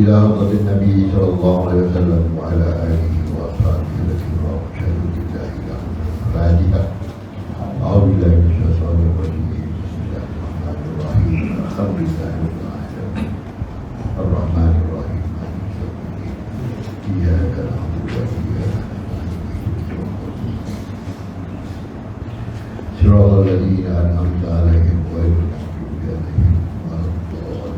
إلى حضرة النبي صلى الله عليه وسلم وعلى آله وأصحابه الكرام شهدوا لله لهم فاتحة. أعوذ بالله من الشيطان الرجيم. بسم الله الرحمن الرحيم. الحمد لله رب العالمين الرحمن الرحيم مالك يوم الدين إياك نعبد وإياك نستعين صراط الذين أنعمت عليهم غير المغضوب عليهم ولا الضالين.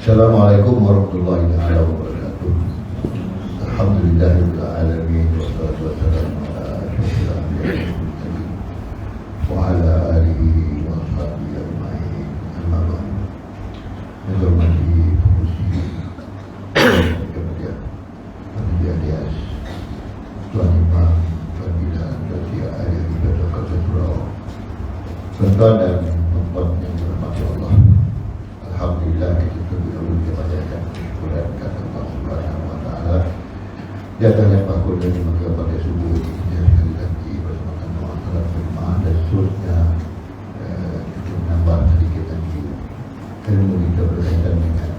Assalamualaikum warahmatullahi wabarakatuh. Alhamdulillahirabbil alamin wassalatu wassalamu ala asyrofil anbiya'i wal mursalin wa ala alihi wa sahbihi ajma'in. Amma ba'd. Yang hormati pengurusi kemudian Adias Tuan Imam, Tuan Bila, Tuan Sia Ali, Tuan Dr. Surau, tuan-tuan dan puan-puan yang dirahmati Allah. Alhamdulillah kita terdahulu kepada kesyukuran kata Allah Subhanahu Wa Taala. Dia akan yang bakul dari maka pada subuh ini dia sekali lagi bersama doa salat berjemaah dan seterusnya kita menambah sedikit lagi ilmu kita berkaitan dengan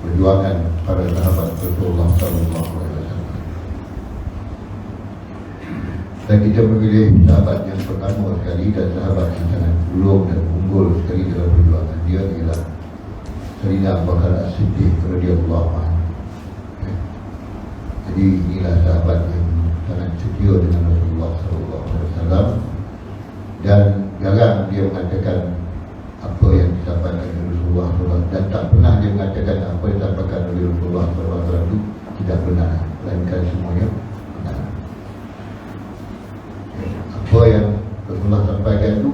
perjuangan para sahabat Rasulullah Sallallahu Alaihi Wasallam. Dan kita memilih sahabat yang pertama sekali dan sahabat yang sangat ulung dan unggul sekali dalam perjuangan dia ialah Sayyidina Abu Bakar As-Siddiq radhiyallahu anhu. Jadi inilah sahabat yang sangat setia dengan Rasulullah sallallahu alaihi wasallam dan jarang dia mengatakan apa yang disampaikan oleh Rasulullah SAW, dan tak pernah dia mengatakan apa yang disampaikan oleh Rasulullah SAW itu tidak benar, melainkan semuanya benar. Apa yang Rasulullah sampaikan itu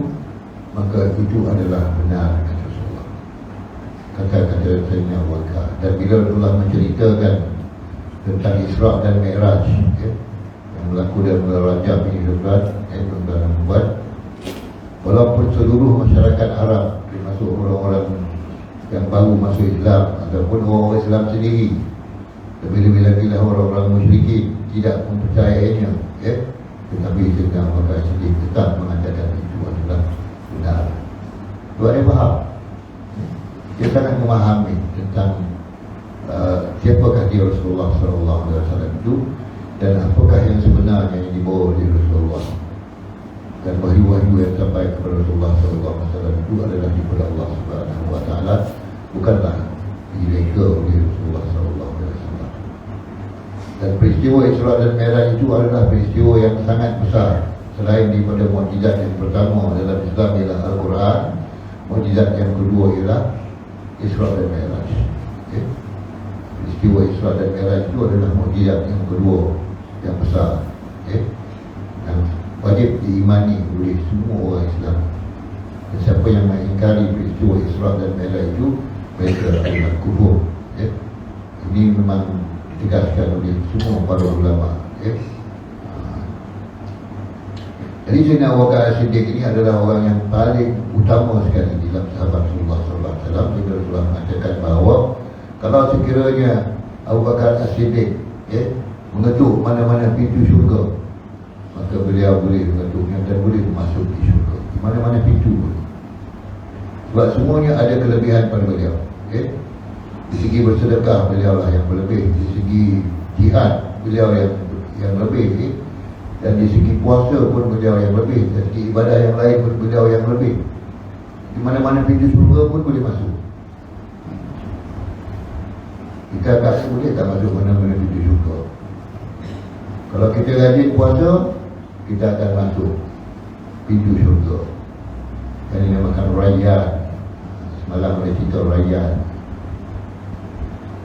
maka itu adalah benar, kata Rasulullah. Kata-kata Sayyidina Abu Bakar. Dan bila Rasulullah menceritakan tentang Isra' dan Mi'raj yang berlaku dalam bulan Rajab ini bulan Ramadan, walaupun seluruh masyarakat Arab termasuk orang-orang yang baru masuk Islam ataupun orang-orang Islam sendiri, lebih-lebih lagi lah orang-orang musyrikin tidak mempercayainya, tetapi Sayyidina Abu Bakar Siddiq tetap mengatakan itu adalah benar. Tuan yang faham, dia sangat memahami tentang siapakah dia Rasulullah SAW itu dan apakah yang sebenarnya yang dibawa oleh Rasulullah, dan wahyu-wahyu yang sampai kepada Rasulullah SAW itu adalah daripada Allah Subhanahu Wa Taala, bukanlah direka oleh Rasulullah SAW. Dan peristiwa Isra dan Mi'raj itu adalah peristiwa yang sangat besar. Selain daripada mukjizat yang pertama dalam Islam ialah Al-Quran, mukjizat yang kedua ialah Isra dan Mi'raj. Peristiwa Isra dan Mi'raj itu adalah mukjizat yang kedua yang besar, yang wajib diimani oleh semua orang Islam. Dan siapa yang mengingkari peristiwa Isra dan Mi'raj itu, mereka adalah kufur. Ini memang ditegaskan oleh semua para ulama. Jadi Sayyidina Abu Bakar As-Siddiq ini adalah orang yang paling utama sekali di dalam sahabat Rasulullah SAW. Bila Rasulullah mengatakan bahawa kalau sekiranya Abu Bakar As-Siddiq mengetuk mana-mana pintu syurga, maka beliau boleh mengetuknya dan boleh masuk di syurga, di mana-mana pintu boleh. Sebab semuanya ada kelebihan pada beliau. Di segi bersedekah beliau lah yang berlebih, di segi jihad beliau yang lebih, dan di segi puasa pun beliau yang lebih, dan segi ibadah yang lain pun beliau yang lebih. Di mana-mana pintu syurga pun boleh masuk. Kita tak boleh tak masuk mana-mana pintu syurga. Kalau kita rajin puasa, kita akan masuk pintu syurga. Yang dinamakan Rayyan. Semalam ada cerita Rayyan,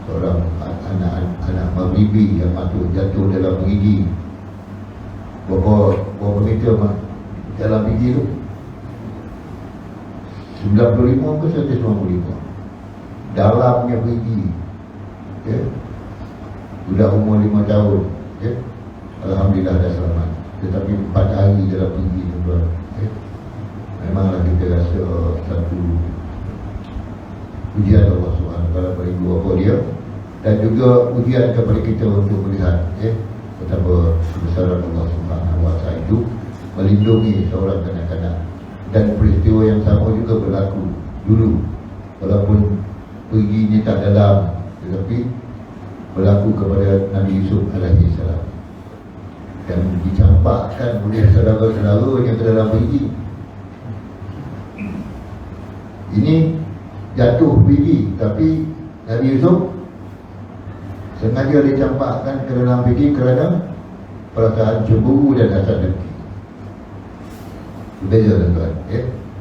seorang anak Maghribi yang masuk jatuh dalam gigi. Berapa meter dalam gigi tu? 95 ke 195 dalamnya gigi. Sudah umur 5 tahun, Alhamdulillah dah selamat. Tetapi 4 hari dalam gigi tu, memanglah kita rasa satu ujian Allah SWT pada ibu bapa dia, dan juga ujian kepada kita untuk melihat betapa kebesaran Allah SWT itu melindungi seorang kanak-kanak. Dan peristiwa yang sama juga berlaku dulu, walaupun perginya tak dalam, tetapi berlaku kepada Nabi Yusuf alaihi salam, dan dicampakkan oleh saudara-saudaranya ke dalam biji. Ini jatuh biji, tapi Nabi Yusuf sengaja dicampakkan ke dalam biji kerana perasaan cemburu dan hasad dengki. Berbeza tuan-tuan,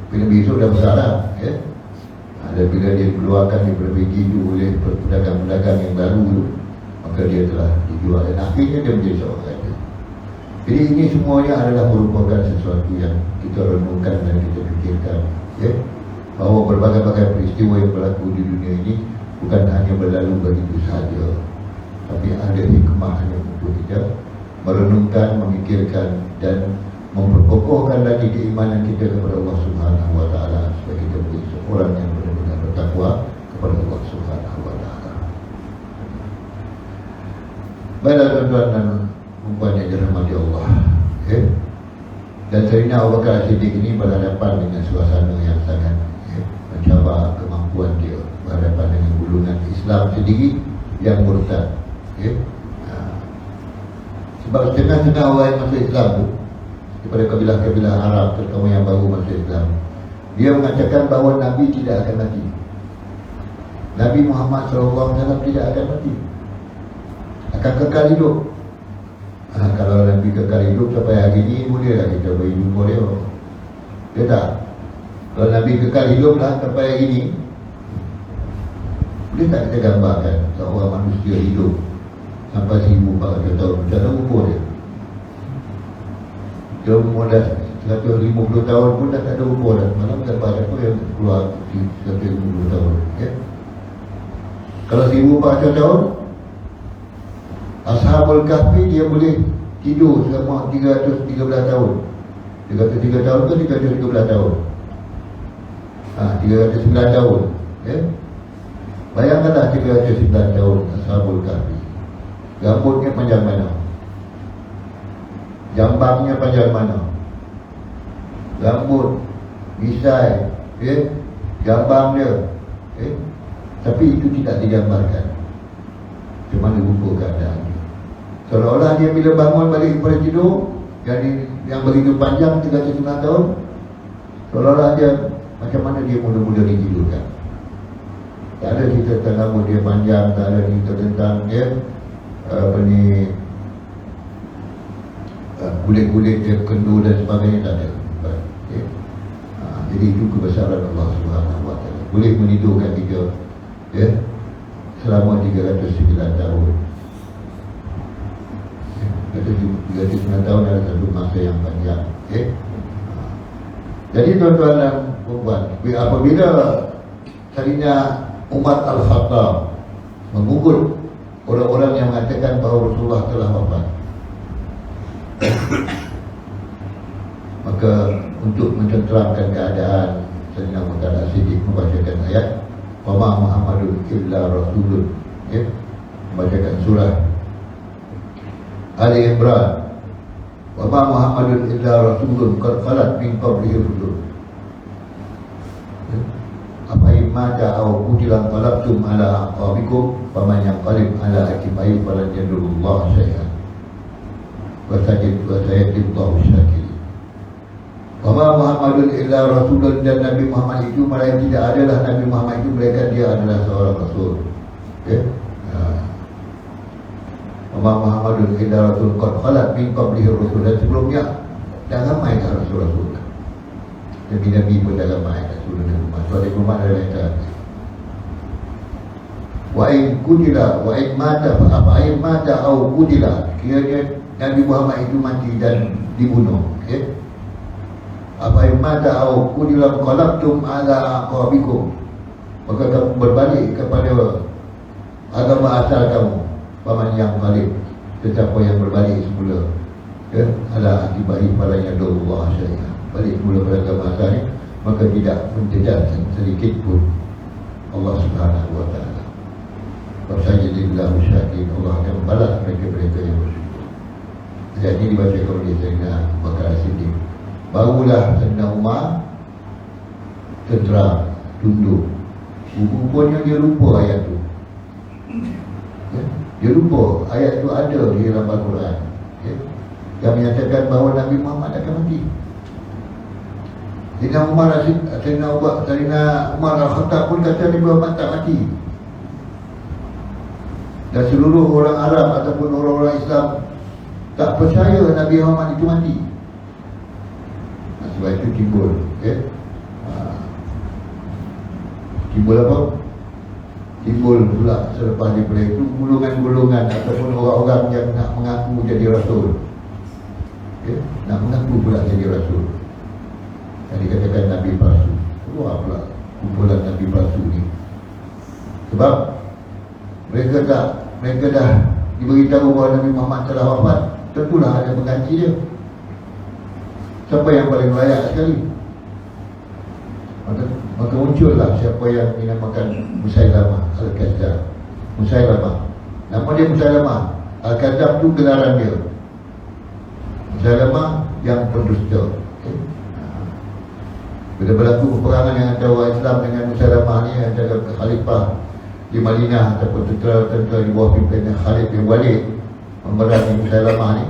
bila Nabi Yusuf dah besar dah, ada bila dia dikeluarkan daripada biji itu oleh pedagang-pedagang yang baru itu, maka dia telah dijual dan akhirnya dia menjadi seorang raja. Jadi ini semuanya adalah merupakan sesuatu yang kita renungkan dan kita fikirkan, bahawa berbagai-bagai peristiwa yang berlaku di dunia ini bukan hanya berlalu begitu sahaja, tapi ada hikmahnya untuk kita merenungkan, memikirkan dan memperkokohkan lagi keimanan kita kepada Allah Subhanahu wa taala, supaya kita menjadi seorang yang benar-benar bertakwa kepada Allah Subhanahu wa taala. Baiklah tuan-tuan dan puan yang dirahmati Allah, dan Sayyidina Abu Bakar As-Siddiq ini berhadapan dengan suasana yang sangat mencabar kemampuan dia, berhadapan dengan golongan Islam sendiri yang murtad. Sebab setengah-setengah orang yang masuk Islam tu, daripada kabilah-kabilah Arab terutama yang baru masuk Islam, dia mengatakan bahawa Nabi tidak akan mati. Nabi Muhammad SAW tidak akan mati, akan kekal hidup. Kalau Nabi kekal hidup sampai hari ini, bolehlah kita beri jumpa dia. Dia tak. Kalau Nabi kekal hidup lah sampai hari ini, boleh tak kita gambarkan seorang manusia hidup sampai 1400 tahun, macam mana umur dia? Dia umur dah 150 tahun pun dah tak ada umur dah. Malam dapat apa yang keluar 150 tahun, Kalau 1400 tahun, Ashabul Kahfi dia boleh tidur selama 313 tahun. 303 tahun ke 313 tahun? 309 tahun, Bayangkanlah 309 tahun Ashabul Kahfi. Rambutnya panjang mana? Jambangnya panjang mana? Rambut, misai, jambang dia, tapi itu tidak digambarkan. Macam mana rupa keadaannya? Seolah-olah dia bila bangun balik daripada tidur yang begitu panjang 309 tahun, seolah-olah dia macam mana dia mula-mula ditidurkan. Tak ada cerita tentang rambut dia panjang, tak ada cerita tentang dia kulit-kulit dia kendur dan sebagainya, tak ada. Jadi itu kebesaran Allah Subhanahu wa taala. Boleh menidurkan kita selama 309 tahun. 309 tahun adalah satu masa yang panjang. Jadi tuan-tuan dan puan, apabila Sayyidina Umar Al-Khattab mengugut orang-orang yang mengatakan bahawa Rasulullah telah wafat, maka untuk mententeramkan keadaan, Sayyidina Abu Bakar As-Siddiq membacakan ayat wa ma Muhammadun illa rasulun, membacakan surah Ali Imran, wa ma Muhammadun illa rasulun qad khalat min qablihi rusul, apa imada aw qutilan qalabtum ala aqabikum faman yanqalib ala aqibihi falan yadurullah syai'an wa sayajidullahu syakirin. Wa ma Muhammadun illa rasulun, dan Nabi Muhammad itu melainkan tidak adalah Nabi Muhammad itu melainkan dia adalah seorang rasul. Wa ma Muhammadun illa rasulun qad khalat min qablihi rusul, dan sebelumnya dah ramai dah rasul-rasul. Nabi-Nabi pun dah ramai rasul-rasul. Suara Muhammad adalah yang terakhir. Wa in kudila wa in mata fa apa in mata au kudila, kiranya Nabi Muhammad itu mati dan dibunuh, apa in mata au kudila qalabtum ala aqabikum, maka kamu berbalik kepada agama asal kamu. Paman yang balik, tetapi yang berbalik semula, ala akibahi fala yadullah syai'an, balik semula pada agama asalnya, maka tidak menjejaskan sedikit pun Allah Subhanahu wa taala. Fasajidillahu syakirin, Allah akan membalas mereka-mereka yang bersyukur. Ayat ini dibacakan oleh Sayyidina Abu Bakar As-Siddiq. Barulah Sayyidina Umar tentera tunduk. Rupanya dia lupa ayat tu. Ya? Dia lupa ayat tu ada di dalam Al-Quran, ya? Yang menyatakan bahawa Nabi Muhammad akan mati. Sayyidina Umar Al-Khattab pun kata Nabi Muhammad tak mati. Dan seluruh orang Arab ataupun orang-orang Islam tak percaya Nabi Muhammad itu mati. Sebab itu timbul, ya? Timbul apa? Timbul pula selepas daripada itu golongan-golongan ataupun orang-orang yang nak mengaku jadi Rasul, ya? Nak mengaku pula jadi Rasul, yang dikatakan Nabi palsu. Keluar pula kumpulan Nabi palsu ni. Sebab mereka dah diberitahu bahawa Nabi Muhammad telah wafat, tentulah ada pengganti dia. Siapa yang paling layak sekali? Maka muncullah siapa yang dinamakan Musailamah Al-Kadzdzab. Musailamah, nama dia Musailamah Al-Kadzdzab tu gelaran dia. Musailamah yang pendusta. Bila berlaku peperangan yang antara orang Islam dengan Musailamah ni, antara khalifah di Madinah ataupun tentera-tentera di bawah pimpinan Khalid bin Walid memerangi Musailamah ni,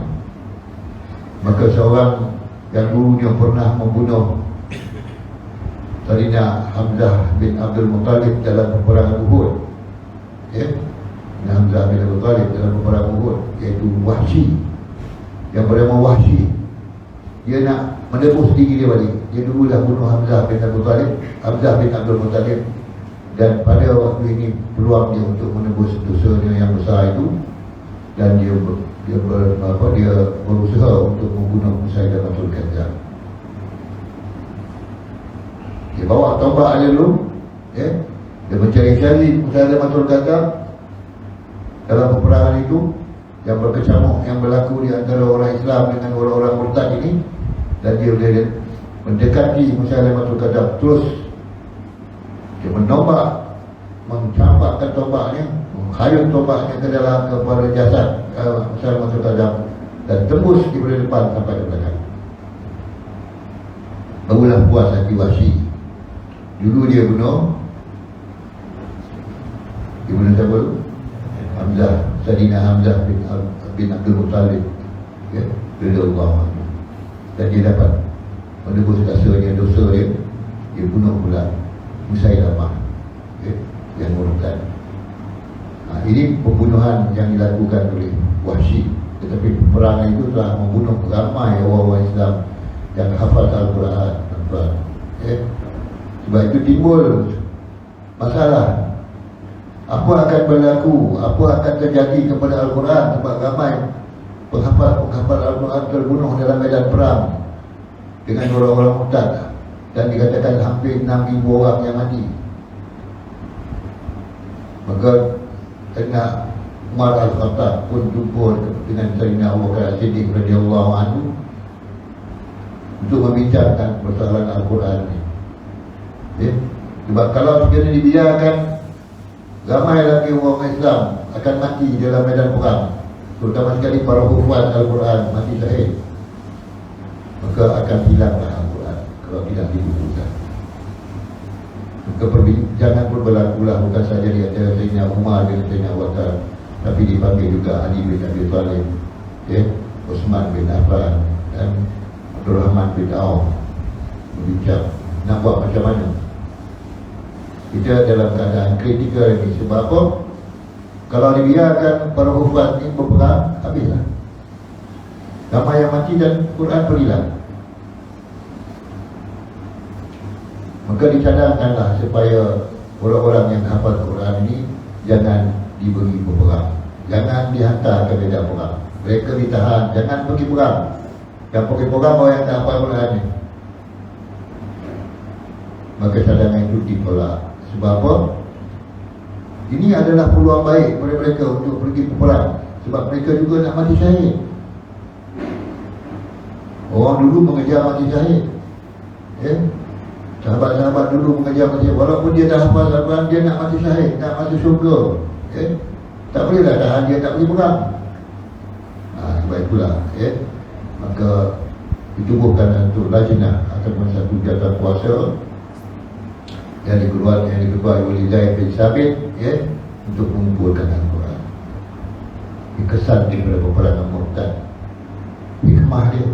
maka seorang yang dulunya pernah membunuh Sayyidina Hamzah bin Abdul Muttalib dalam peperangan Uhud, ya? Hamzah bin Abdul Muttalib dalam peperangan Uhud, iaitu Wahsy, yang bernama Wahsy. Dia nak menebus diri dia balik. Dia dulu dah bunuh Hamzah bin Abdul Muttalib, dan pada waktu ini peluang dia untuk menebus dosanya yang besar itu, dan dia berusaha untuk membunuh Musailamah Al-Kadzdzab. Dia bawa tombak dia dulu, ya? Dia mencari-cari Musailamah Al-Kadzdzab dalam peperangan itu yang berkecamuk yang berlaku di antara orang Islam dengan orang-orang murtad ini, dan dia boleh mendekati Musailamah Al-Kadzdzab. Terus dia mencampakkan tombaknya, menghayun tombaknya ke dalam kepada jasad Musailamah Al-Kadzdzab, dan tembus daripada depan sampai ke belakang. Barulah puas hati Wahsy. Dulu dia bunuh siapa tu? Hamzah, Sayyidina Hamzah bin Abdul Muttalib, ya, radhiyallahu anhu. Dan dia dapat menebus rasanya dosa dia. Dia bunuh pula Musailamah, ya, yang murtad. Ini pembunuhan yang dilakukan oleh Wahsy. Tetapi peperangan itu telah membunuh ramai orang-orang Islam yang hafal Al-Quran, ya. Sebab itu timbul masalah. Apa akan berlaku, apa akan terjadi kepada Al-Quran, sebab ramai penghafal Al-Quran terbunuh dalam medan perang dengan orang-orang murtad, dan dikatakan hampir 6,000 orang yang mati. Maka Sayyidina Umar Al-Khattab pun jumpa dengan Sayyidina Abu Bakar As-Siddiq radhiyallahu anhu untuk membincangkan persoalan Al-Quran ini, ya? Sebab kalau sekiranya dibiarkan, ramai lagi orang Islam akan mati dalam medan perang, terutama sekali para hufaz Al-Quran mati syahid. Maka akan hilanglah Al-Quran kalau tidak dibukukan. Maka perbincangan pun berlakulah bukan saja di antara Sayyidina Umar dengan Sayyidina Abu Bakar, tapi dipanggil juga Ali bin Abi Thalib, ya, Utsman bin Affan dan Abdul Rahman bin Auf, berbincang nak buat macam mana. Kita dalam keadaan kritikal ini. Sebab apa? Kalau dibiarkan para hufaz ini berperang, habislah. Ramai yang mati dan Quran berhilang. Maka dicadangkanlah supaya orang-orang yang hafal Quran ini jangan diberi berperang, jangan dihantar ke medan perang. Mereka ditahan, jangan pergi perang. Yang pergi perang orang yang tak hafal Quran ini. Maka cadangan itu ditolak. Sebab apa? Ini adalah peluang baik kepada mereka untuk pergi berperang. Sebab mereka juga nak mati syahid. Orang dulu mengejar mati syahid, ya? Sahabat-sahabat dulu mengejar mati syahid. Walaupun dia dah hafal Al-Quran, dia nak mati syahid, nak masuk syurga, ya? Tak bolehlah tahan dia tak pergi perang. Sebab itulah, ya? Maka ditubuhkan untuk lajnah ataupun satu jawatan kuasa yang diketuai oleh Zaid bin Sabit, ya, untuk mengumpulkan Al-Quran. Dikesan daripada peperangan Mu'tah. Hikmah dia.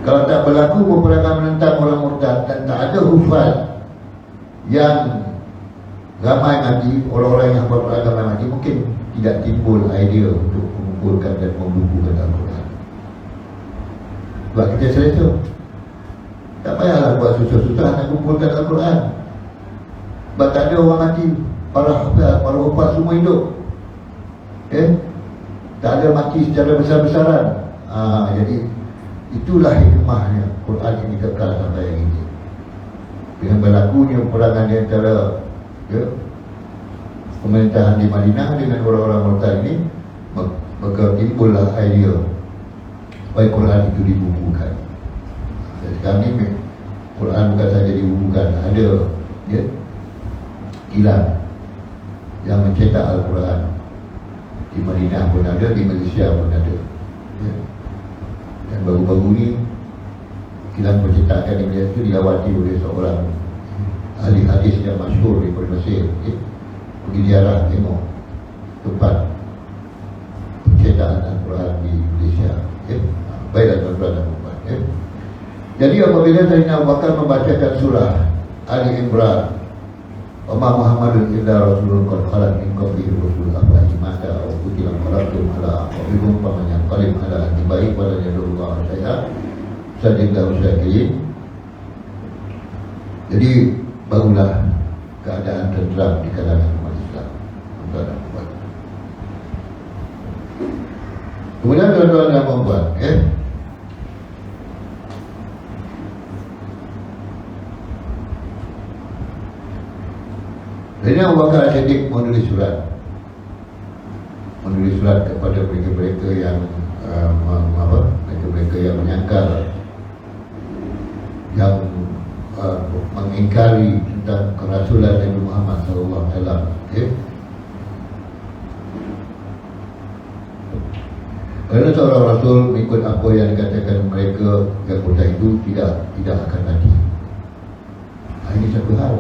Kalau tak berlaku peperangan menentang orang Mu'tah dan tak ada hufaz yang ramai mati, orang-orang yang beragama mati, mungkin tidak timbul idea untuk mengumpulkan dan membukukan Al-Quran. Sebab kita selesa, tak payahlah buat susah-susah nak kumpulkan Al-Quran. Sebab tak ada orang mati, para hufaz semua hidup, tak ada mati secara besar-besaran. Jadi itulah hikmahnya Quran ini kekal sampai hari ini. Dengan berlakunya peperangan di antara pemerintahan di Madinah dengan orang-orang Mu'tah ini, maka timbullah idea supaya Quran itu dibukukan. Dan sekarang ni Quran bukan saja dibukukan, ada kilang yang mencetak Al-Quran. Di Madinah pun ada, di Malaysia pun ada, Dan baru-baru ni kilang pencetakan di Malaysia itu dilawati oleh seorang ahli hadis yang masyhur di Mesir. Pergi ziarah tengok tempat pencetakan Al-Quran di Malaysia. Baiklah tuan-tuan dan puan. Jadi apabila Sayyidina Abu Bakar membacakan surah Ali Imran, wa ma Muhammadun illa rasulun qad khalat min qablihi rusul afa mata aw qutila qalabtum ala aqabikum faman yanqalib ala aqibihi wa la yadurru syai'a sadillahu syakirin. Jadi barulah keadaan tenteram di kalangan umat Islam. Kemudian tuan-tuan dan puan, Jadi Abu Bakar As-Siddiq menulis surat kepada mereka-mereka yang mereka-mereka yang menyangkal, yang mengingkari tentang kerasulan Nabi Muhammad SAW. Kerana seorang Rasul mengikut apa yang dikatakan mereka yang kota itu tidak akan mati. Ini satu hal.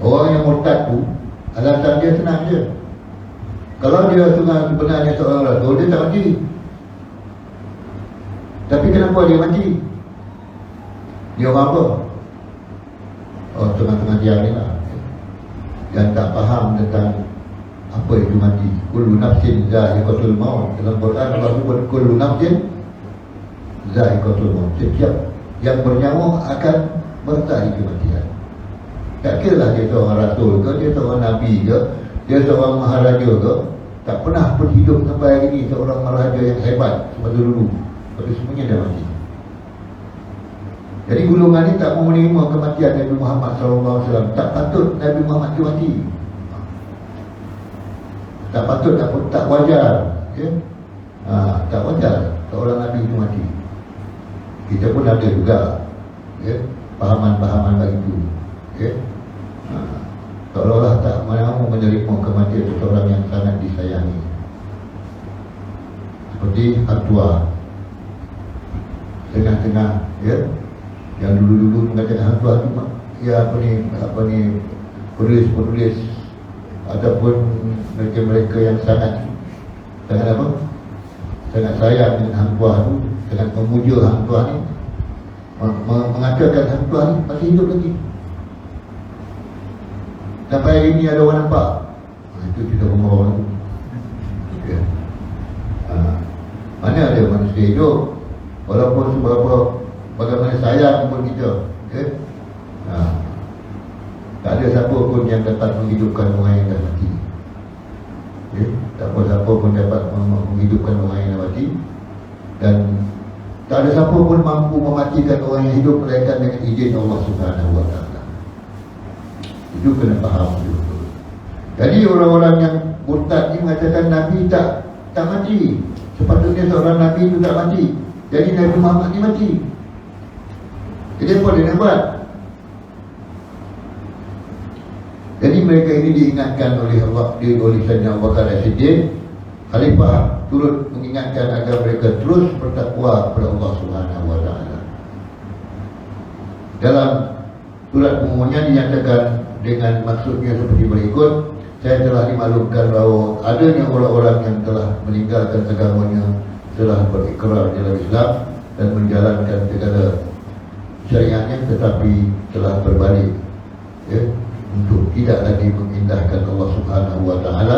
Orang yang murtad tu, alasan dia senang je. Kalau dia sebenarnya seorang Rasul, dia tak mati. Tapi kenapa dia mati? Dia orang apa? Tengah-tengah dia ni lah, yang tak faham tentang apa itu mati. Kullu nafsin za'iqatul maut. Dalam Quran Allah sebut kullu nafsin za'iqatul maut. Setiap yang bernyawa akan bertahi kematian. Tak kira lah dia seorang Rasul ke, dia seorang Nabi ke, dia seorang Maharaja ke, tak pernah pun hidup sampai hari ini seorang Maharaja yang hebat seperti dulu. Tapi semuanya dah mati. Jadi golongan ni tak mau menerima kematian Nabi Muhammad SAW. Tak patut Nabi Muhammad itu mati. Tak patut, tak wajar, tak wajar seorang Nabi itu mati. Kita pun ada juga pahaman-pahaman begitu. Seolah-olah tak mahu menerima kematian seseorang yang sangat disayangi, seperti hak tua tengah-tengah, yang dulu-dulu mengatakan hak tua tu, penulis ataupun mereka-mereka yang sangat sayang dengan hang tua tu, sangat memuja hang tua ni, mengatakan hang tua ni masih hidup lagi. Sampai hari ini ada orang nampak. Itu kita ngomong. Mana ada manusia hidup, walaupun bagaimana sayang pun kita, tak ada siapa pun yang dapat menghidupkan orang yang dah mati. Tak ada siapa pun dapat menghidupkan orang yang dah mati. Dan tak ada siapa pun mampu mematikan orang yang hidup melainkan dengan izin Allah Subhanahu Wa Taala. Itu kena faham dulu. Jadi orang-orang yang murtad ni mengatakan Nabi tak mati. Sepatutnya seorang Nabi itu tak mati. Jadi Nabi Muhammad ni mati. Jadi apa dia nak buat? Jadi mereka ini diingatkan oleh Allah, oleh Sayyidina Abu Bakar As-Siddiq, Khalifah, turut mengingatkan agar mereka terus bertakwa kepada Allah Subhanahu Wa Taala. Dalam Surat pengumumannya dinyatakan dengan maksudnya seperti berikut. Saya telah dimaklumkan bahawa adanya orang-orang yang telah meninggalkan agamanya, telah berikrar dalam Islam dan menjalankan segala syariatnya, tetapi telah berbalik, ya, untuk tidak lagi mengindahkan Allah Subhanahu wa Ta'ala,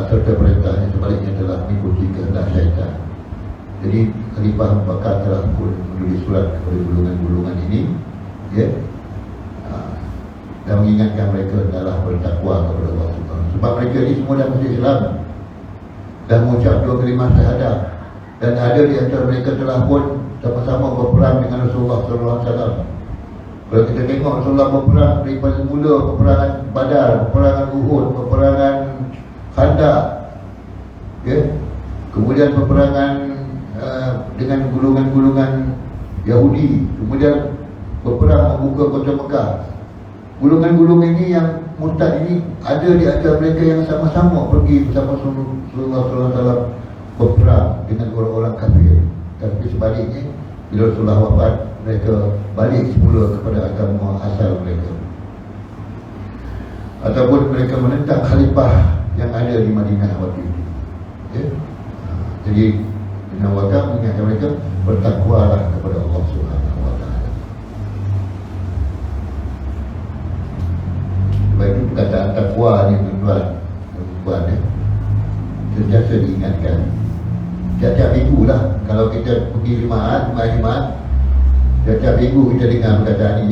serta perintahnya sebaliknya telah mengikuti kehendak syaitan. Jadi Khalifah Abu Bakar telah pun menulis surat kepada golongan-golongan ini, ya, dan mengingatkan mereka adalah bertakwa kepada Allah Subhanahu wa Ta'ala. Sebab mereka ini semua dah masuk Islam dan mengucap dua kalimah syahadah, dan ada di antara mereka telah pun sama-sama berperang dengan Rasulullah SAW. Kalau kita tengok Rasulullah berperang daripada mula peperangan Badar, peperangan Uhud, peperangan Khandaq, ya, kemudian peperangan dengan golongan-golongan Yahudi, kemudian berperang membuka kota Mekah. Golongan-golongan ini yang murtad ini ada di antara mereka yang sama-sama pergi bersama Rasulullah SAW berperang dengan orang-orang kafir. Tapi sebaliknya, bila Rasulullah wafat, mereka balik semula kepada agama asal mereka, ataupun mereka menentang khalifah yang ada di Madinah waktu itu, ya? Jadi Ibn Waqar mengingatkan mereka, bertakwalah kepada Allah Subhanahu wa Ta'ala. Sebab itu perkataan takwa ni tuan-tuan, ya, sentiasa diingatkan. Setiap minggu lah, kalau kita pergi Jumaat, setiap minggu kita dengar perkataan ini,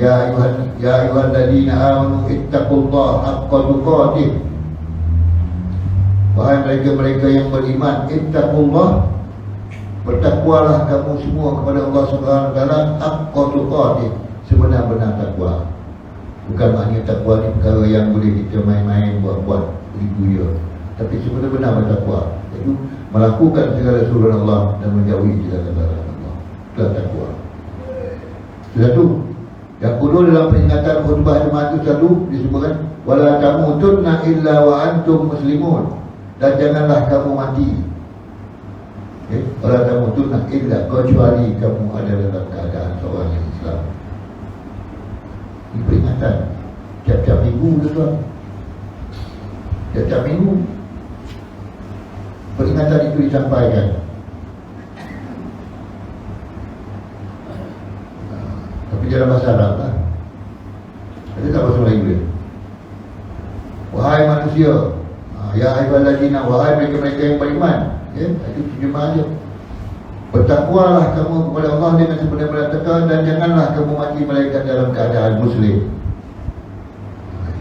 ya ayyuhalladzina amanu ittaqullaha haqqa tuqatih. Wahai mereka-mereka yang beriman, ittaqullah, bertakwalah kamu semua kepada Allah Subhanahu wa Ta'ala, haqqa tuqatih, sebenar-benar takwa. Bukan maknanya takwa ni perkara yang boleh kita main-main buat-buat begitu je, tapi sebenar-benar bertakwa, iaitu melakukan segala suruhan Allah dan menjauhi segala larangan Allah. Itulah takwa. Satu yang kedua dalam peringatan khutbah Jumaat itu selalu disebutkan, wala tamutunna illa wa antum muslimun, dan janganlah kamu mati, wala tamutunna illa, kecuali kamu ada dalam keadaan seorang yang Islam. Ini peringatan tiap-tiap minggu, tuan. Tiap-tiap minggu peringatan itu disampaikan. Tapi dalam bahasa Arab lah, ada tak bahasa Melayu dia? Wahai manusia, ya ayyuhalladzina, wahai mereka-mereka yang beriman, ya, itu terjemah aja. Bertakwalah kamu kepada Allah dengan sebenar-benar takwa, dan janganlah kamu mati melainkan dalam keadaan muslim.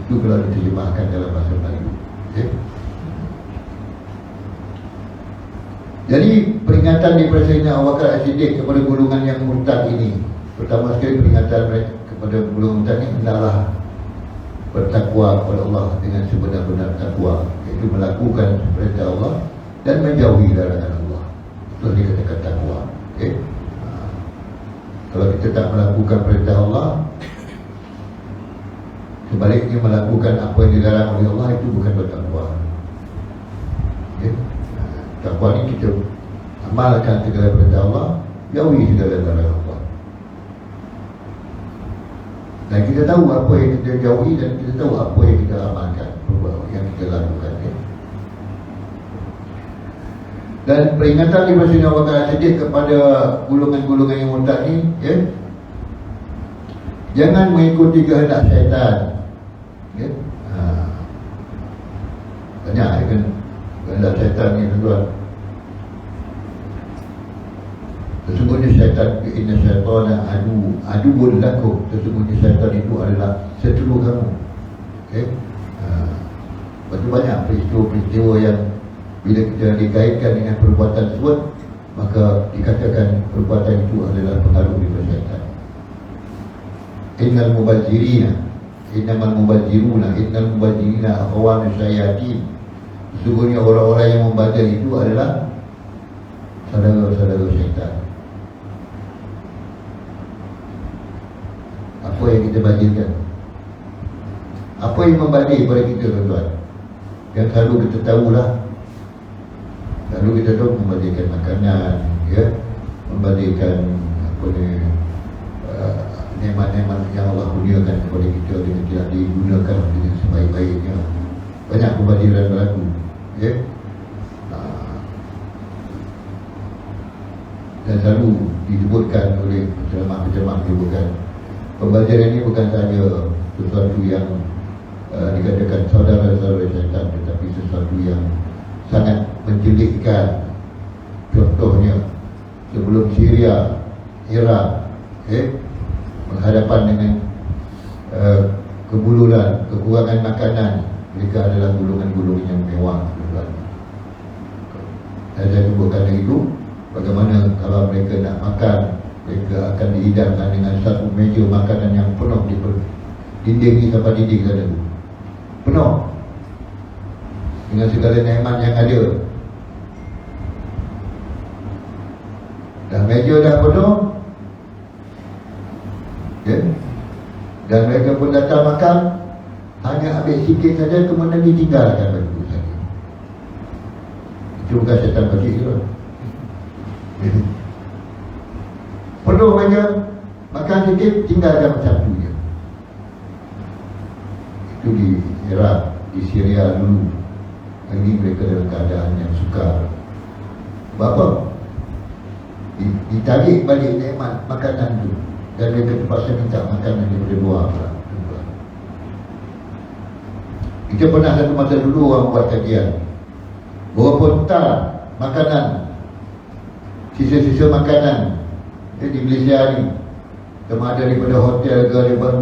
Itu kalau diterjemahkan dalam bahasa Melayu, ya. Jadi peringatan daripada Sayyidina Abu Bakar As-Siddiq kepada golongan yang murtad ini, pertama sekali peringatan mereka kepada golongan murtad ini, hendaklah bertakwa kepada Allah dengan sebenar-benar takwa, iaitu melakukan perintah Allah dan menjauhi larangan Allah. Itu dikatakan takwa, okay? Kalau kita tak melakukan perintah Allah, sebaliknya melakukan apa yang dilarang oleh Allah, itu bukan bertakwa, okay? Takwa ni kita amalkan segala perintah Allah, jauhi segala larangan Allah. Dan kita tahu apa yang kita jauhi, dan kita tahu apa yang kita amalkan, yang kita lakukan, ya. Dan peringatan daripada Sayyidina Abu Bakar As-Siddiq kepada golongan-golongan yang murtad ni, ya, jangan mengikuti kehendak syaitan, ya. Banyak kan kehendak syaitan ni, tuan. Sesungguhnya syaitan, inna syaitana aduun lakum, sesungguhnya syaitan itu adalah seteru kamu, okay? Betul, banyak peristiwa-peristiwa yang bila kita dikaitkan dengan perbuatan tersebut, maka dikatakan perbuatan itu adalah pengaruh daripada syaitan. Innal mubadzirina akhwanu syayatin, sesungguhnya orang-orang yang membazir itu adalah saudara-saudara syaitan. Apa yang kita bazirkan? Apa yang membazir pada kita, tuan-tuan? Yang selalu kita tahulah, selalu kita tahu membazirkan makanan, ya, membazirkan apa ni, nikmat-nikmat yang Allah kurniakan kepada kita dengan tidak digunakan dengan sebaik-baiknya. Banyak pembajiran berlaku, ya. Dan selalu disebutkan oleh penceramah-penceramah, menyebutkan pembajiran ini bukan sahaja sesuatu yang dikatakan saudara-saudara syaitan, tetapi sesuatu yang sangat menjelitkan. Contohnya sebelum Syria, Iraq berhadapan dengan kebuluran, kekurangan makanan, mereka adalah golongan-golongan yang mewah. Dan saya sebutkan itu, bagaimana kalau mereka nak makan, mereka akan dihidangkan dengan satu meja makanan yang penuh di dinding ni sampai dinding sana, penuh dengan segala nikmat yang ada. Dan meja dah penuh, ya? Dan mereka pun datang makan, hanya ambil sikit saja, kemudian ditinggalkan baju saja. Itu bukan syaitan bagi itu. Penuh meja, makan sikit, tinggalkan macam tu je. Itu di Iraq, di Syria dulu. Ini mereka dalam keadaan yang sukar. Bapa ditarik balik nikmat makanan tu, dan mereka terpaksa minta makanan daripada luar pula. Kita pernah satu masa dulu orang buat kajian, berapa tak makanan, sisa-sisa makanan di Malaysia ni, sama ada daripada hotel ke, daripada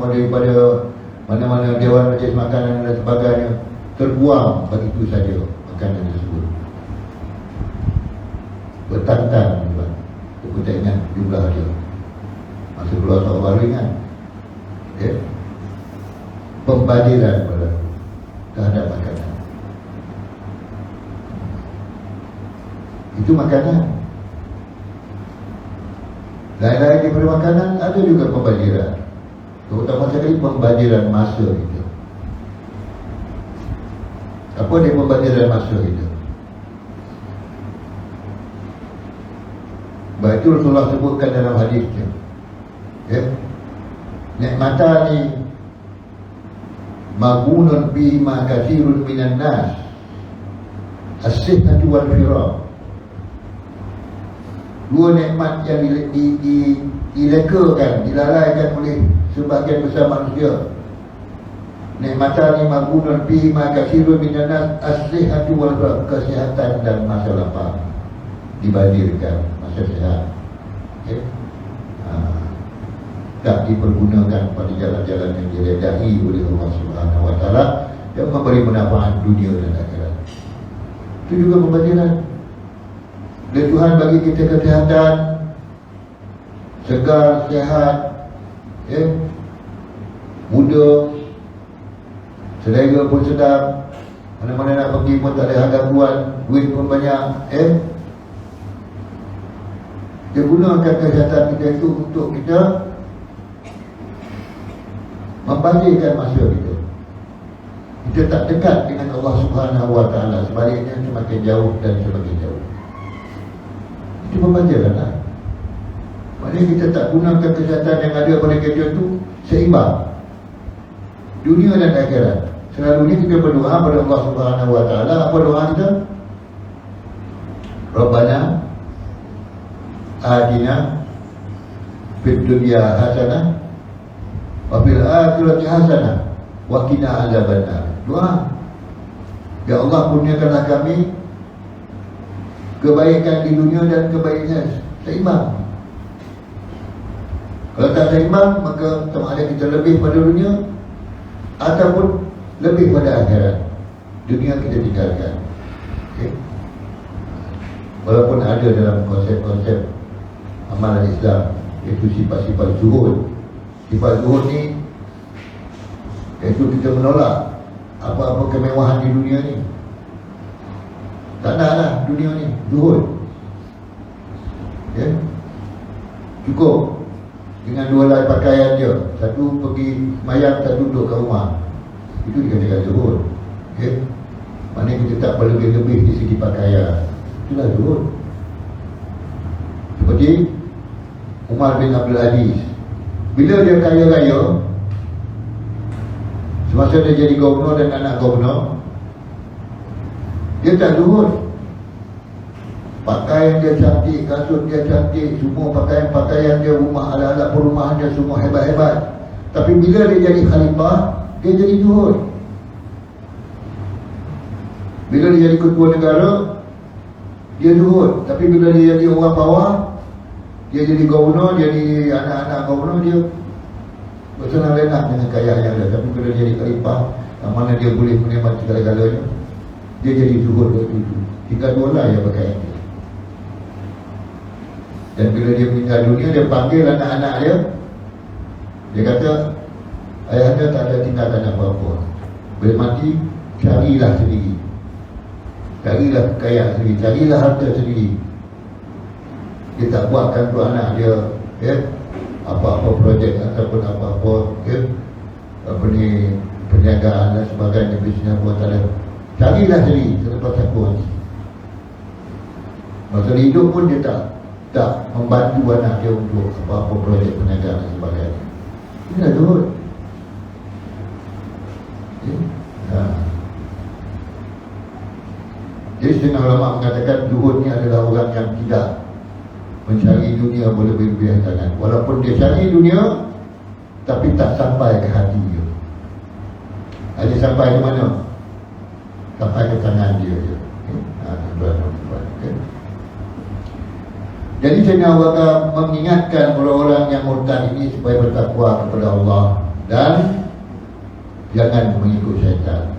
mana-mana dewan majlis makanan dan sebagainya, terbuang begitu saja makanan tersebut. Bertang-tang, aku tak ingat jumlah dia. Masa keluar tahun baru ingat, pembajiran terhadap makanan. Itu makanan. Lain-lain daripada makanan, ada juga pembajiran. Terutama sekali pembajiran masa itu. Apa dia pembajiran masa itu? Baik itu Rasulullah sebutkan dalam hadisnya, nikmatani maghunun bihi ma katsirun minan nas, as-sihhatu wal firaq. Dua nikmat yang dilekakan, dilalaikan oleh sebahagian besar manusia. Nikmatani maghunun bihi ma katsirun minan nas, as-sihhatu wal firaq, kesihatan dan masa lapang dibanjirkan, masa sihat. Tak dipergunakan pada jalan-jalan yang diredai oleh Allah Subhanahu Wa Taala yang memberi manfaat dunia dan akhirat. Itu juga pembajiran. Dan Tuhan bagi kita kesihatan, segar, sihat, muda, selera pun sedap, mana-mana nak pergi pun tak ada gangguan, duit pun banyak. Dia gunakan kesihatan kita itu untuk kita membazirkan masa kita. Kita tak dekat dengan Allah Subhanahu Wa Taala, sebaliknya semakin jauh dan semakin jauh. Itu pembaziran lah. Maknanya kita tak gunakan kesihatan yang ada pada kita itu seimbang dunia dan akhirat. Selalunya kita berdoa pada Allah Subhanahu Wa Taala. Apa doa kita? Rabbana Adina fid dunya hasanah wa fil akhirati hasanah wa qina azabannar. Doa, ya Allah, kurniakanlah kami kebaikan di dunia dan kebaikan seimbang. Kalau tak seimbang, maka sama ada kita lebih pada dunia ataupun lebih pada akhirat. Dunia kita tinggalkan. Walaupun ada dalam konsep-konsep amalan Islam, iaitu sifat-sifat zuhud. Sifat zuhud ni, iaitu kita menolak apa-apa kemewahan di dunia ni. Tak nak lah dunia ni, zuhud. Cukup dengan dua helai pakaian je, satu pergi semayang, satu duduk kat rumah. Itu dikatakan zuhud. Maknanya kita tak berlebih-lebih di segi pakaian. Itulah zuhud. Seperti Umar bin Abdul Aziz, Bila dia kaya raya, semasa dia jadi gubernur dan anak gubernur, dia tak zuhud. Pakaian dia cantik, kasut dia cantik, semua pakaian-pakaian dia, rumah, alat-alat perumahan dia semua hebat-hebat. Tapi bila dia jadi khalifah, dia jadi zuhud. Bila dia jadi ketua negara, dia zuhud. Tapi bila dia jadi orang bawah, dia jadi gubernur, jadi anak-anak gubernur, dia bersenang lenang dengan kekayaan dia. Tapi bila dia jadi khalifah, yang mana dia boleh menikmati segala-galanya, dia jadi zuhud waktu itu. Tinggal dua lah yang pakaian dia. Dan bila dia meninggal dunia, dia panggil anak-anak dia. Dia kata, ayah anda tak ada tinggalkan apa-apa. Bila mati, carilah sendiri. Carilah kekayaan sendiri, carilah harta sendiri. Dia tak buatkan untuk anak dia, ya, apa-apa projek ataupun apa-apa, ya, apa ni, perniagaan dan sebagainya, bisnes buat tak ada. Carilah sendiri selepas aku mati. Masa hidup pun dia tak membantu anak dia untuk apa-apa projek perniagaan dan sebagainya. Ini dah zuhud. Jadi setengah ulama mengatakan zuhud ni adalah orang yang tidak mencari dunia berlebih-lebihan sangat. Walaupun dia cari dunia, tapi tak sampai ke hati dia. Dia sampai ke mana? Sampai ke tangan dia je. Jadi Sayyidina Abu Bakar mengingatkan orang-orang yang murtad ini supaya bertakwa kepada Allah dan jangan mengikut syaitan.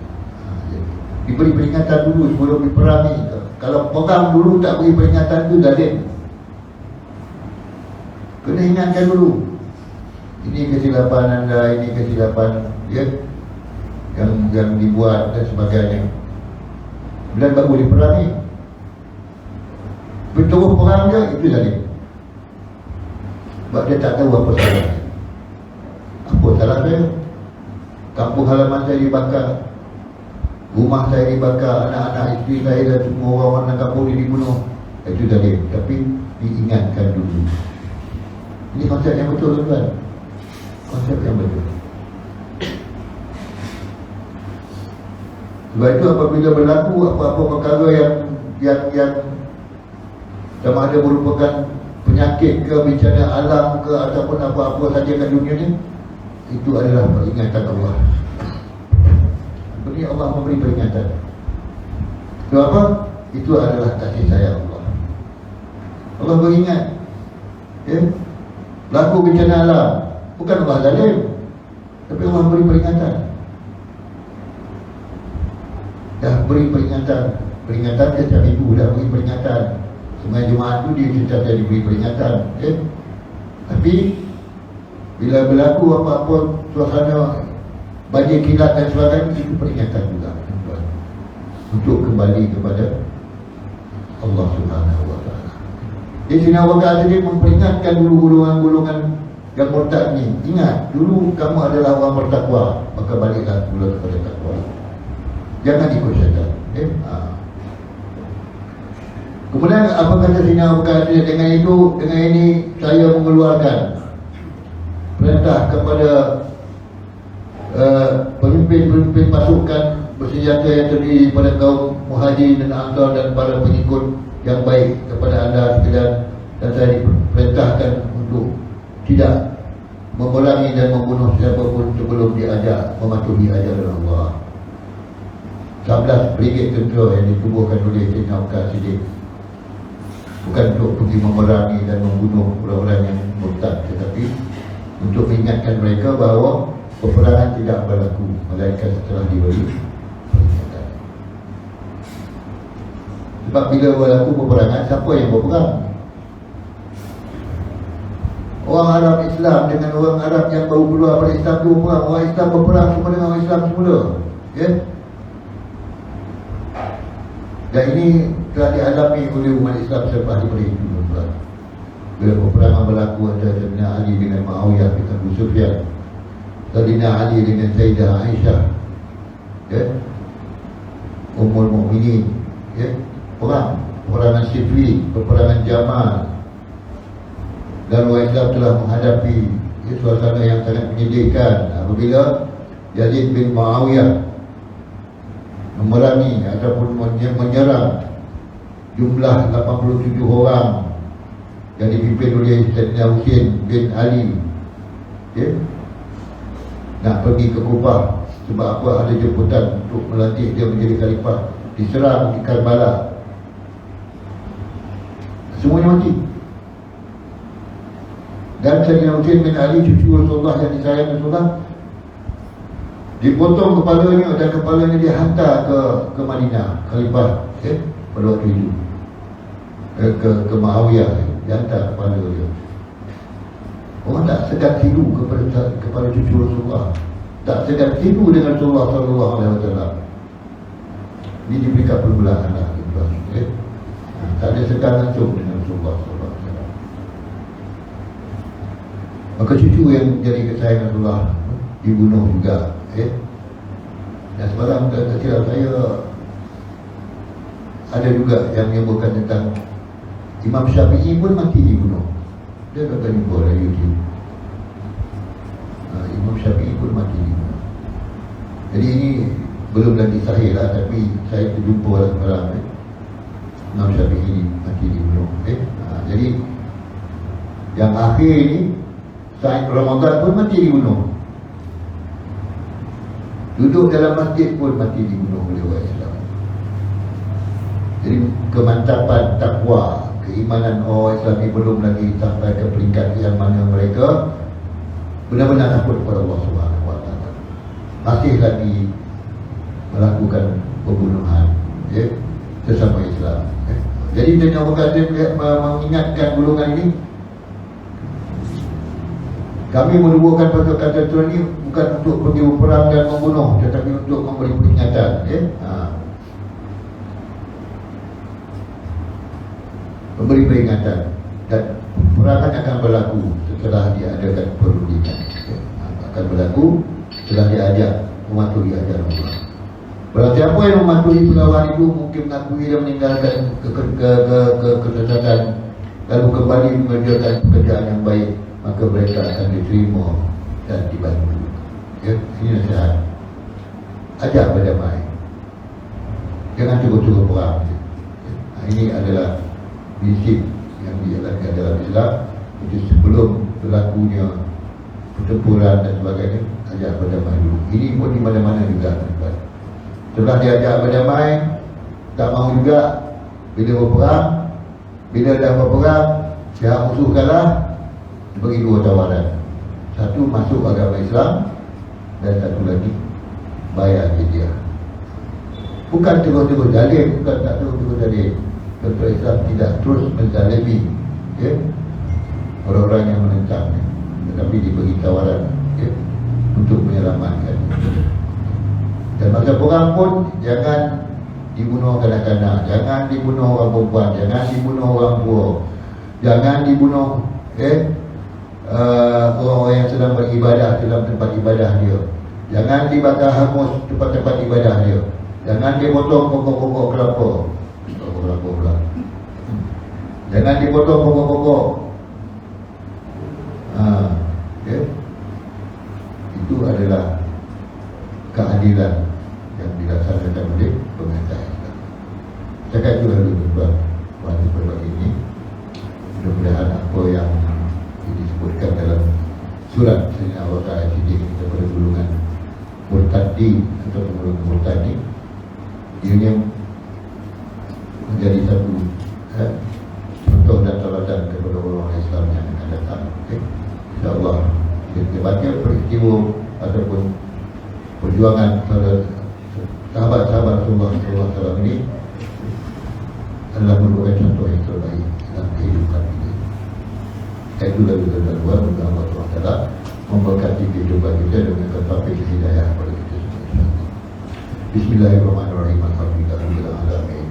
Diberi peringatan dulu sebelum diperangi. Kalau perang dulu tak beri peringatan tu zalim. Kena ingatkan dulu. Ini kesilapan anda, ini kesilapan ya, yang dibuat dan sebagainya. Bila baru diperangi, berterus perang dia, itu zalim. Sebab dia tak tahu apa salah. Apa salah dia? Kampung halaman saya dibakar, rumah saya dibakar, anak-anak isteri saya dan semua orang-orang kampung ini dibunuh. Itu zalim. Tapi diingatkan dulu. Ini konsep yang betul, tuan-tuan. Konsep yang betul. Sebab itu apabila berlaku apa-apa perkara yang sama ada merupakan penyakit ke, bencana alam ke, ataupun apa-apa saja kat dunia ni, itu adalah peringatan Allah. Beri Allah memberi peringatan. Itu apa? Itu adalah kasih sayang Allah. Allah beringat, ya, berlaku bencana alam, bukan Allah zalim, tapi Allah beri peringatan. Dah beri peringatan. Peringatan setiap minggu dah beri peringatan. Semua Jumaat tu dia setiap hari diberi peringatan, ya? Tapi bila berlaku apa-apa suasana banjir kilat dan sebagainya, itu peringatan juga untuk kembali kepada Allah Subhanahu Wa Taala. Jadi Sayyidina Abu Bakar tadi memperingatkan dulu golongan-golongan yang murtad ni. Ingat, dulu kamu adalah orang bertakwa, maka baliklah pula kepada takwa. Jangan ikut syaitan. Kemudian apa kata Sayyidina Abu Bakar? Dengan itu, dengan ini saya mengeluarkan perintah kepada pemimpin-pemimpin pasukan bersenjata yang terdiri pada kaum Muhajirin dan Ansar dan para pengikut yang baik kepada anda sekalian, dan saya diperintahkan untuk tidak memerangi dan membunuh siapapun sebelum diajak mematuhi ajaran Allah. 11 brigade tentera yang ditubuhkan oleh Sayyidina Abu Bakar Siddiq bukan untuk pergi memerangi dan membunuh orang-orang yang murtad, tetapi untuk mengingatkan mereka bahawa peperangan tidak berlaku melainkan setelah diberi peringatan. Sebab bila berlaku peperangan, siapa yang berperang? Orang Arab Islam dengan orang Arab yang baru keluar pada Islam tu berperang. Orang Islam berperang semua dengan orang Islam semula, ya? Dan ini telah dialami oleh umat Islam selepas diberi itu. Bila peperangan berlaku antara Sayyidina Ali dengan Muawiyah bin Abu Sufyan, Sayyidina Ali dengan Sayyidah Aisyah, ya, Ummul Mukminin, ya, peperangan Siffin, peperangan Jamal, dan orang Islam telah menghadapi, ya, suasana yang sangat menyedihkan apabila Yazid bin Muawiyah memerangi ataupun menyerang jumlah 87 orang yang dipimpin oleh Sayyidina Husain bin Ali, nak pergi ke Kufah. Sebab apa? Ada jemputan untuk melantik dia menjadi khalifah. Diserang di Karbala, semuanya mati. Dan Sayyidina Husain bin Ali, cucu Rasulullah yang disayang Rasulullah, dipotong kepalanya dan kepalanya dihantar ke Madinah, khalifah pada waktu itu, ke Muawiyah, dihantar kepala dia. Orang tak sedar tidu kepada cucu Rasulullah, tak sedar tidu dengan Rasulullah sallallahu alaihi wasallam. Ini diberikan permulaan lah, tak ada sedar langsung dengan Rasulullah sallallahu alaihi wasallam. Maka cucu yang menjadi kesayangan Rasulullah dibunuh juga. Dan sebarang kecil saya ada juga yang menyebutkan tentang Imam Syafi'i pun mati dibunuh. Dia kata jumpa dalam YouTube, Imam Syafi'i pun mati dibunuh. Jadi ini belum lagi sahih lah, tapi saya terjumpa lah sebarang Imam Syafi'i mati dibunuh. Jadi yang akhir ni Sa'id Ramadan pun mati dibunuh. Duduk dalam masjid pun mati dibunuh oleh orang Islam. Jadi kemantapan takwa, keimanan orang Islam ini belum lagi sampai ke peringkat yang mana mereka benar-benar takut kepada Allah Subhanahu Wa Taala. Masih lagi melakukan pembunuhan sesama Islam. Jadi dengan berkata mengingatkan golongan ini, kami menubuhkan pasukan tentera ini bukan untuk pergi berperang dan membunuh, tetapi untuk memberi peringatan. Memberi peringatan, dan peperangan akan berlaku setelah diadakan perundingan. Akan berlaku setelah diajak mematuhi ajaran Allah. Berarti apa yang mematuhi perlawanan itu mungkin mengakui dan meninggalkan kesesatan, lalu kembali mengerjakan pekerjaan yang baik, maka mereka akan diterima dan dibantu. Ini nasihat. Ajak berdamai, jangan terus-terus perang. Ini adalah prinsip yang dijalankan dalam Islam. Itu sebelum berlakunya pertempuran dan sebagainya, ajak berdamai dulu. Ini pun di mana-mana juga. Setelah diajak berdamai, tak mahu juga, bila berperang, bila dah berperang, pihak musuh kalah, beri dua tawaran. Satu, masuk agama Islam, dan satu lagi, bayar jizyah. Bukan terus-terus zalim, bukan tak terus-terus zalim. Tentera Islam tidak terus menzalimi orang-orang yang menentang, tetapi diberi tawaran untuk menyelamatkan. Dan masa perang pun jangan dibunuh kanak-kanak, jangan dibunuh orang perempuan, jangan dibunuh orang tua, jangan dibunuh orang-orang yang sedang beribadah dalam tempat ibadah dia. Jangan dibakar hangus tempat-tempat ibadah dia. Jangan dipotong pokok-pokok kelapa. Jangan dipotong pokok-pokok. Itu adalah keadilan yang dilaksanakan oleh pemerintah Islam. Cakap itu lalu tuan pada ini. Mudah-mudahan apa yang disebutkan dalam surat Sayyidina Allah Ta'ala kepada golongan murtadi atau golongan murtadi, ianya menjadi satu contoh dan teladan kepada orang Islam yang akan datang. InsyaAllah kita baca peristiwa ataupun perjuangan sahabat-sahabat Rasulullah SAW ini adalah merupakan contoh yang terbaik dalam kehidupan ini. Itu lalu luar untuk Allah SWT memberkati kehidupan kita dengan taufik hidayah kepada kita semua. Bismillahirrahmanirrahim. Alhamdulillahirrahmanirrahim.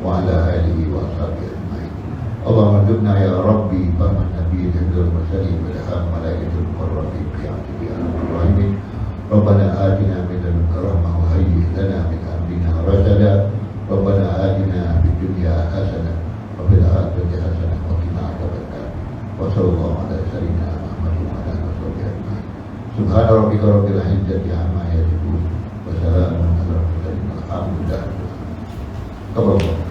Wa ala alihi wa sahbihi ajma'in. Allahumma dubna ya Rabbi fahman nabiyyi hindul mursalin wa ilham malaikatul muqarrabin bi'atibi ar-rahimin. Rabbana atina min ladunka rahmah wa hayyi lana min amrina rashada. Rabbana atina fid dunya hasanah wa fil akhirati hasanah wa qina adzabannar. sallallahu ala sayyidina Muhammad wa ala alihi wasallam. Subhana rabbika rabbil izzati amma yasifun wa salamun ala al mursalin walhamdulillahi rabbil alamin.